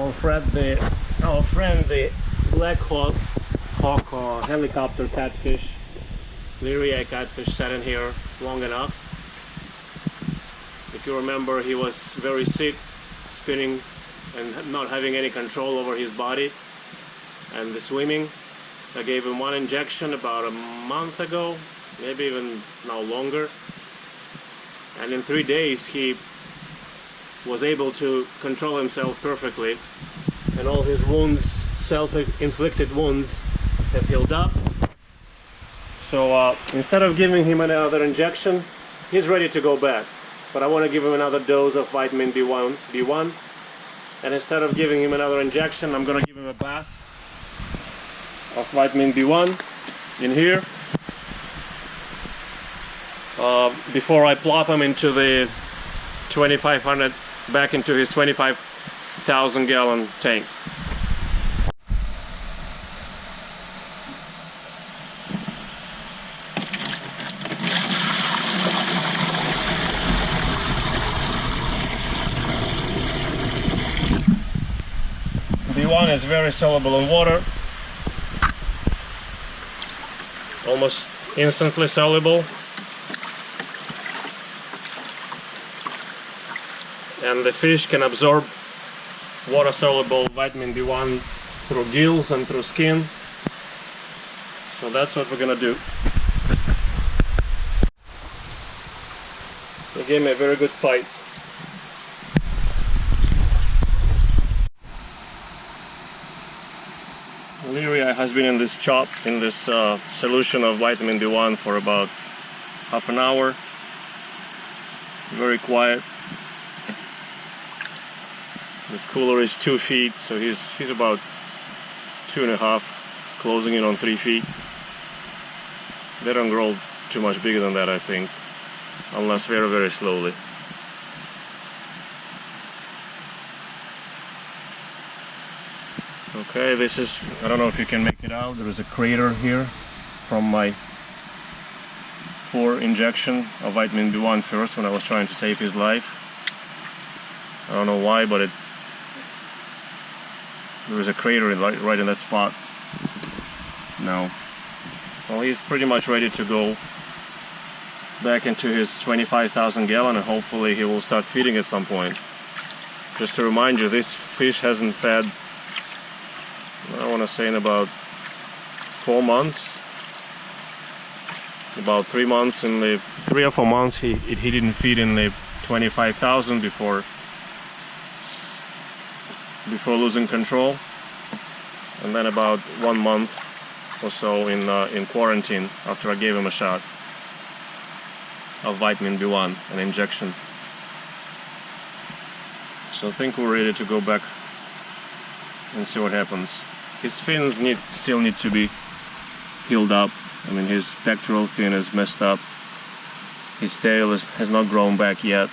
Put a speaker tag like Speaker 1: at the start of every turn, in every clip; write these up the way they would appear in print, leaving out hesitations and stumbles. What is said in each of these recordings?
Speaker 1: our friend the black hawk helicopter catfish, leerii catfish, sat in here long enough. If you remember, he was very sick, spinning and not having any control over his body and the swimming. I gave him one injection about a month ago, maybe even now longer, and in 3 days he was able to control himself perfectly, and all his wounds, self-inflicted wounds, have healed up. So instead of giving him another injection, he's ready to go back, but I want to give him another dose of vitamin B1, and instead of giving him another injection, I'm going to give him a bath of vitamin B1 in here before I plop him into the 2500, back into his 25,000 gallon tank. B1 is very soluble in water, almost instantly soluble, and the fish can absorb water-soluble vitamin B1 through gills and through skin. So that's what we're gonna do. He gave me a very good fight. Leerii has been in this solution of vitamin B1 for about half an hour. Very quiet. This cooler is 2 feet, so he's about 2.5, closing in on 3 feet. They don't grow too much bigger than that, I think, unless very, very slowly. Okay, this is, I don't know if you can make it out, there is a crater here from my poor injection of vitamin B1 first when I was trying to save his life. I don't know why, but there is a crater right in that spot now. Well, he's pretty much ready to go back into his 25,000 gallon, and hopefully he will start feeding at some point. Just to remind you, this fish hasn't fed, I want to say, in about 4 months. About 3 months, in the 3 or 4 months he didn't feed in the 25,000 before losing control, and then about 1 month or so in quarantine after I gave him a shot of vitamin B1, an injection. So I think we're ready to go back and see what happens. His fins still need to be healed up. I mean, his pectoral fin is messed up. His tail has not grown back yet.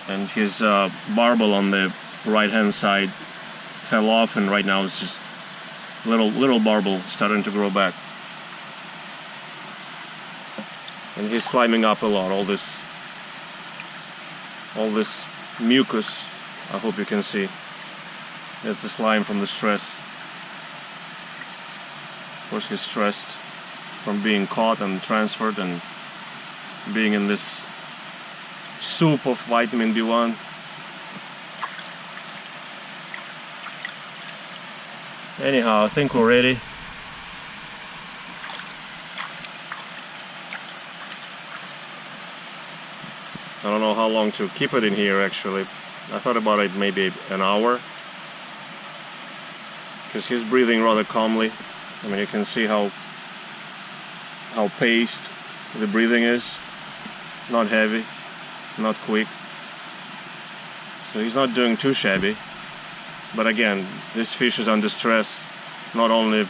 Speaker 1: And his barbel on the right hand side fell off, and right now it's just little barbel starting to grow back. And he's sliming up a lot. All this mucus, I hope you can see. That's the slime from the stress. Of course, he's stressed from being caught and transferred and being in this soup of vitamin B1. Anyhow, I think we're ready. I don't know how long to keep it in here, actually. I thought about it maybe an hour, because he's breathing rather calmly. I mean, you can see how paced the breathing is. Not heavy, not quick. So he's not doing too shabby. But again, this fish is under stress. Not only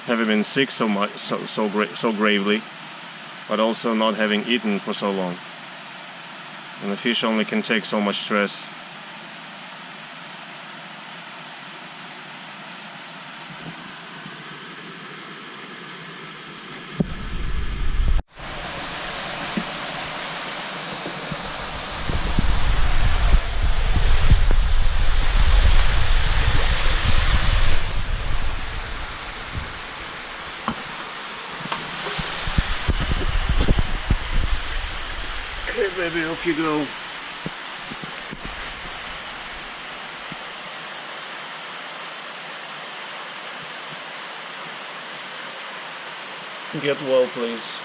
Speaker 1: having been sick so gravely, but also not having eaten for so long. And the fish only can take so much stress.
Speaker 2: Okay, baby, off you go. Get well, please.